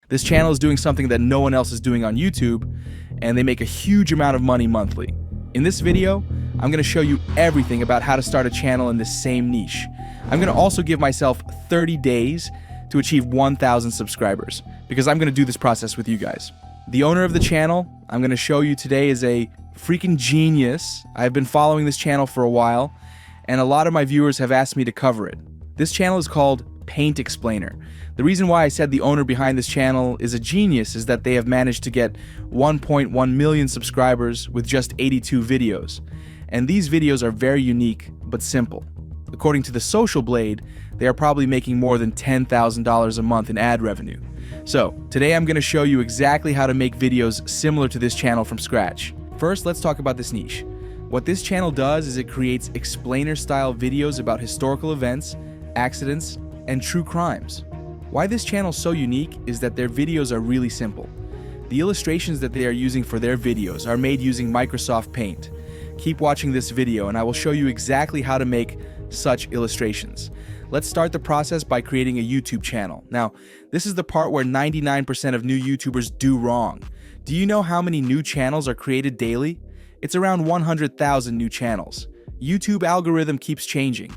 This channel is doing something that no one else is doing on YouTube, and they make a huge amount of money monthly. In this video, I'm going to show you everything about how to start a channel in this same niche. I'm going to also give myself 30 days to achieve 1,000 subscribers, because I'm going to do this process with you guys. The owner of the channel I'm going to show you today is a freaking genius. I've been following this channel for a while, and a lot of my viewers have asked me to cover it. This channel is called Paint Explainer. The reason why I said the owner behind this channel is a genius is that they have managed to get 1.1 million subscribers with just 82 videos. And these videos are very unique but simple. According to the Social Blade, they are probably making more than $10,000 a month in ad revenue. So, today I'm going to show you exactly how to make videos similar to this channel from scratch. First, let's talk about this niche. What this channel does is it creates explainer-style videos about historical events, accidents, and true crimes. Why this channel is so unique is that their videos are really simple. The illustrations that they are using for their videos are made using Microsoft Paint. Keep watching this video and I will show you exactly how to make such illustrations. Let's start the process by creating a YouTube channel. Now, this is the part where 99% of new YouTubers do wrong. Do you know how many new channels are created daily? It's around 100,000 new channels. YouTube algorithm keeps changing.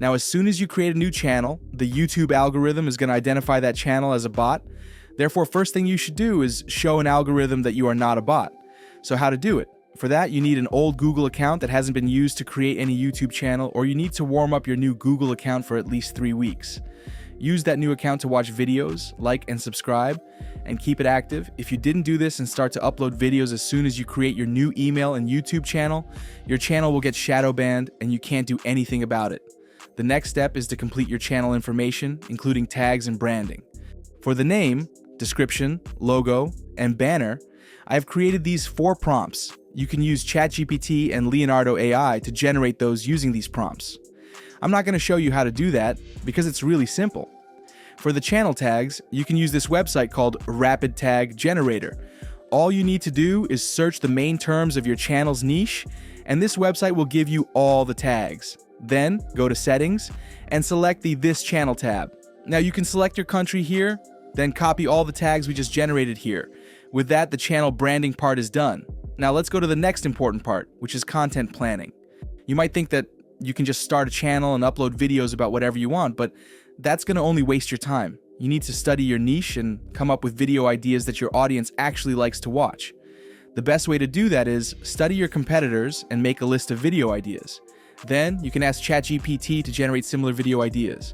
Now, as soon as you create a new channel, the YouTube algorithm is going to identify that channel as a bot. Therefore, first thing you should do is show an algorithm that you are not a bot. So how to do it? For that, you need an old Google account that hasn't been used to create any YouTube channel, or you need to warm up your new Google account for at least 3 weeks. Use that new account to watch videos, like and subscribe, and keep it active. If you didn't do this and start to upload videos as soon as you create your new email and YouTube channel, your channel will get shadow banned and you can't do anything about it. The next step is to complete your channel information, including tags and branding. For the name, description, logo, and banner, I have created these 4 prompts. You can use ChatGPT and Leonardo AI to generate those using these prompts. I'm not going to show you how to do that because it's really simple. For the channel tags, you can use this website called Rapid Tag Generator. All you need to do is search the main terms of your channel's niche, and this website will give you all the tags. Then, go to Settings and select the This Channel tab. Now you can select your country here, then copy all the tags we just generated here. With that, the channel branding part is done. Now let's go to the next important part, which is content planning. You might think that you can just start a channel and upload videos about whatever you want, but that's going to only waste your time. You need to study your niche and come up with video ideas that your audience actually likes to watch. The best way to do that is study your competitors and make a list of video ideas. Then you can ask ChatGPT to generate similar video ideas.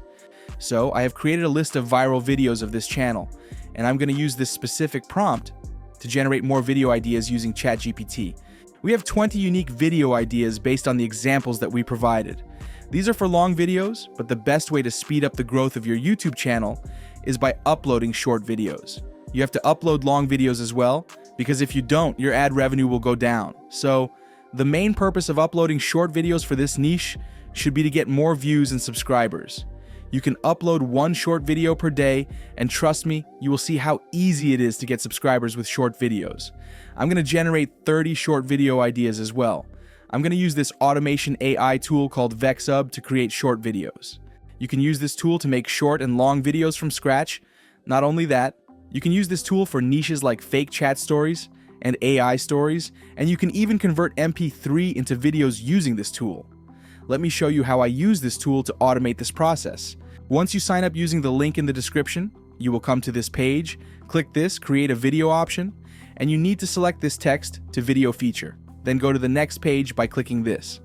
So I have created a list of viral videos of this channel, and I'm going to use this specific prompt to generate more video ideas using ChatGPT. We have 20 unique video ideas based on the examples that we provided. These are for long videos, but the best way to speed up the growth of your YouTube channel is by uploading short videos. You have to upload long videos as well, because if you don't, your ad revenue will go down. So, the main purpose of uploading short videos for this niche should be to get more views and subscribers. You can upload 1 short video per day, and trust me, you will see how easy it is to get subscribers with short videos. I'm going to generate 30 short video ideas as well. I'm going to use this automation AI tool called Vexub to create short videos. You can use this tool to make short and long videos from scratch. Not only that, you can use this tool for niches like fake chat stories and AI stories, and you can even convert MP3 into videos using this tool. Let me show you how I use this tool to automate this process. Once you sign up using the link in the description, you will come to this page, click this Create a Video option, and you need to select this text to Video Feature. Then go to the next page by clicking this.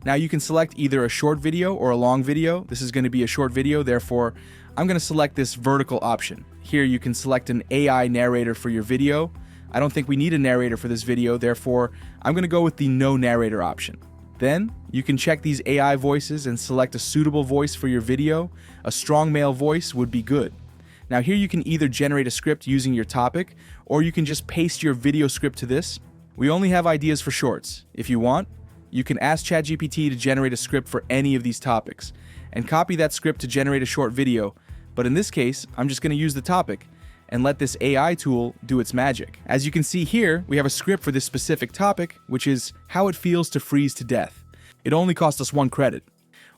Now you can select either a short video or a long video. This is going to be a short video, therefore I'm going to select this vertical option. Here you can select an AI narrator for your video. I don't think we need a narrator for this video, therefore I'm going to go with the no narrator option. Then, you can check these AI voices and select a suitable voice for your video. A strong male voice would be good. Now here you can either generate a script using your topic, or you can just paste your video script to this. We only have ideas for shorts. If you want, you can ask ChatGPT to generate a script for any of these topics, and copy that script to generate a short video, but in this case, I'm just going to use the topic, and let this AI tool do its magic. As you can see here, we have a script for this specific topic, which is how it feels to freeze to death. It only cost us 1 credit.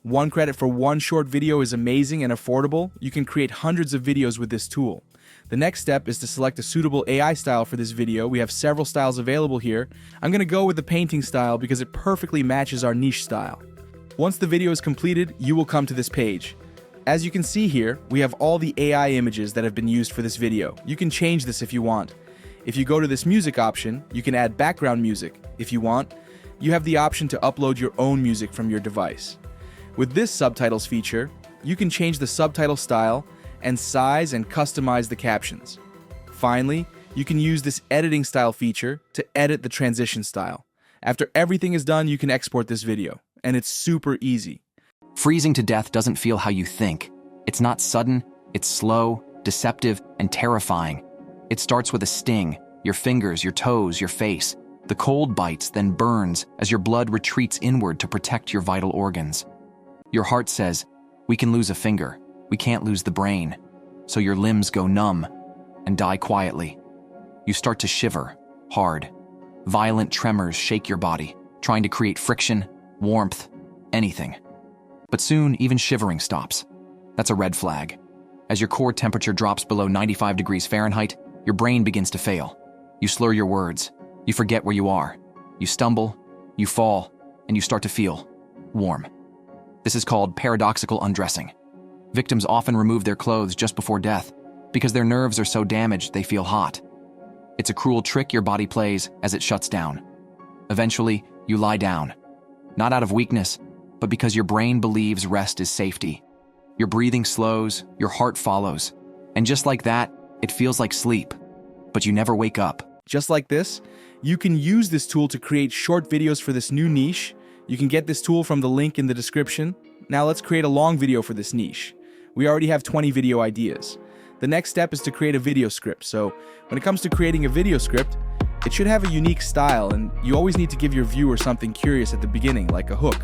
1 credit for one short video is amazing and affordable. You can create hundreds of videos with this tool. The next step is to select a suitable AI style for this video. We have several styles available here. I'm going to go with the painting style because it perfectly matches our niche style. Once the video is completed, you will come to this page. As you can see here, we have all the AI images that have been used for this video. You can change this if you want. If you go to this music option, you can add background music. If you want, you have the option to upload your own music from your device. With this subtitles feature, you can change the subtitle style and size and customize the captions. Finally, you can use this editing style feature to edit the transition style. After everything is done, you can export this video, and it's super easy. Freezing to death doesn't feel how you think. It's not sudden, it's slow, deceptive, and terrifying. It starts with a sting, your fingers, your toes, your face. The cold bites, then burns as your blood retreats inward to protect your vital organs. Your heart says, we can lose a finger, we can't lose the brain. So your limbs go numb and die quietly. You start to shiver, hard. Violent tremors shake your body, trying to create friction, warmth, anything. But soon, even shivering stops. That's a red flag. As your core temperature drops below 95 degrees Fahrenheit, your brain begins to fail. You slur your words. You forget where you are. You stumble, you fall, and you start to feel warm. This is called paradoxical undressing. Victims often remove their clothes just before death because their nerves are so damaged they feel hot. It's a cruel trick your body plays as it shuts down. Eventually, you lie down. Not out of weakness, but because your brain believes rest is safety. Your breathing slows, your heart follows, and just like that, it feels like sleep, but you never wake up. Just like this, you can use this tool to create short videos for this new niche. You can get this tool from the link in the description. Now let's create a long video for this niche. We already have 20 video ideas. The next step is to create a video script. So when it comes to creating a video script, it should have a unique style, and you always need to give your viewer something curious at the beginning, like a hook.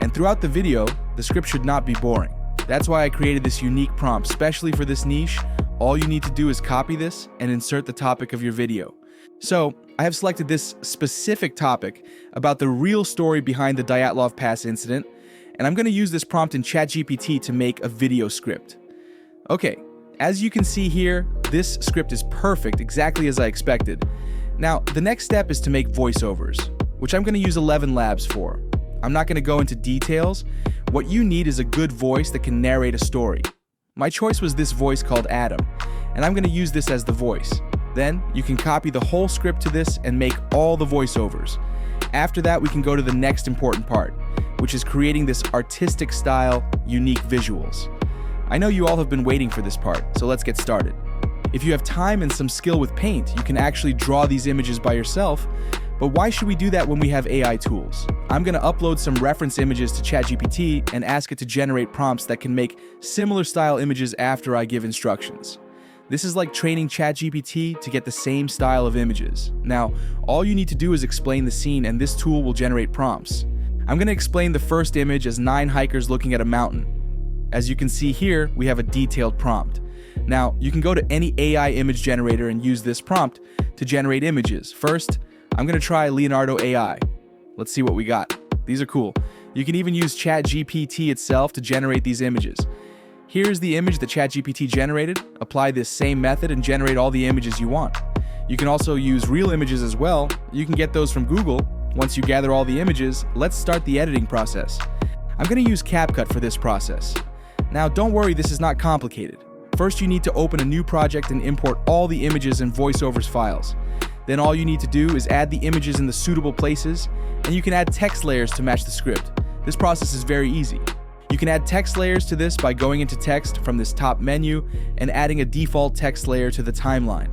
And throughout the video, the script should not be boring. That's why I created this unique prompt, especially for this niche. All you need to do is copy this and insert the topic of your video. So I have selected this specific topic about the real story behind the Dyatlov Pass incident, and I'm going to use this prompt in ChatGPT to make a video script. Okay, as you can see here, this script is perfect, exactly as I expected. Now, the next step is to make voiceovers, which I'm going to use 11 Labs for. I'm not going to go into details. What you need is a good voice that can narrate a story. My choice was this voice called Adam, and I'm going to use this as the voice. Then, you can copy the whole script to this and make all the voiceovers. After that, we can go to the next important part, which is creating this artistic style, unique visuals. I know you all have been waiting for this part, so let's get started. If you have time and some skill with paint, you can actually draw these images by yourself, but why should we do that when we have AI tools? I'm going to upload some reference images to ChatGPT and ask it to generate prompts that can make similar style images after I give instructions. This is like training ChatGPT to get the same style of images. Now, all you need to do is explain the scene and this tool will generate prompts. I'm going to explain the first image as 9 hikers looking at a mountain. As you can see here, we have a detailed prompt. Now, you can go to any AI image generator and use this prompt to generate images. First, I'm going to try Leonardo AI. Let's see what we got. These are cool. You can even use ChatGPT itself to generate these images. Here's the image that ChatGPT generated. Apply this same method and generate all the images you want. You can also use real images as well. You can get those from Google. Once you gather all the images, let's start the editing process. I'm going to use CapCut for this process. Now, don't worry, this is not complicated. First, you need to open a new project and import all the images and voiceovers files. Then all you need to do is add the images in the suitable places, and you can add text layers to match the script. This process is very easy. You can add text layers to this by going into text from this top menu and adding a default text layer to the timeline.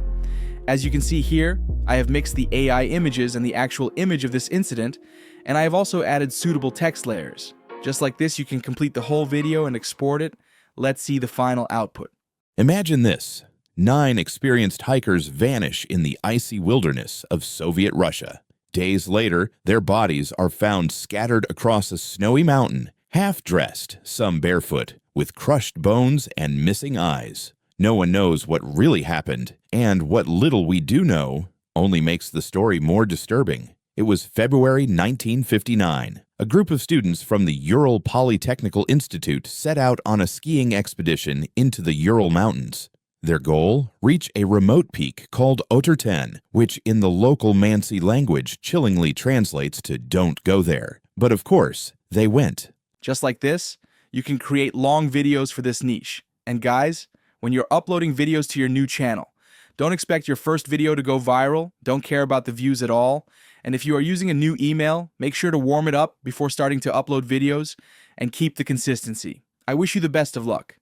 As you can see here, I have mixed the AI images and the actual image of this incident, and I have also added suitable text layers. Just like this, you can complete the whole video and export it. Let's see the final output. Imagine this. 9 experienced hikers vanish in the icy wilderness of Soviet Russia. Days later, their bodies are found scattered across a snowy mountain, half-dressed, some barefoot, with crushed bones and missing eyes. No one knows what really happened, and what little we do know only makes the story more disturbing. It was February 1959. A group of students from the Ural Polytechnical Institute set out on a skiing expedition into the Ural Mountains. Their goal? Reach a remote peak called Oterten, which in the local Mansi language chillingly translates to "don't go there." But of course, they went. Just like this, you can create long videos for this niche. And guys, when you're uploading videos to your new channel, don't expect your first video to go viral, don't care about the views at all, and if you are using a new email, make sure to warm it up before starting to upload videos and keep the consistency. I wish you the best of luck.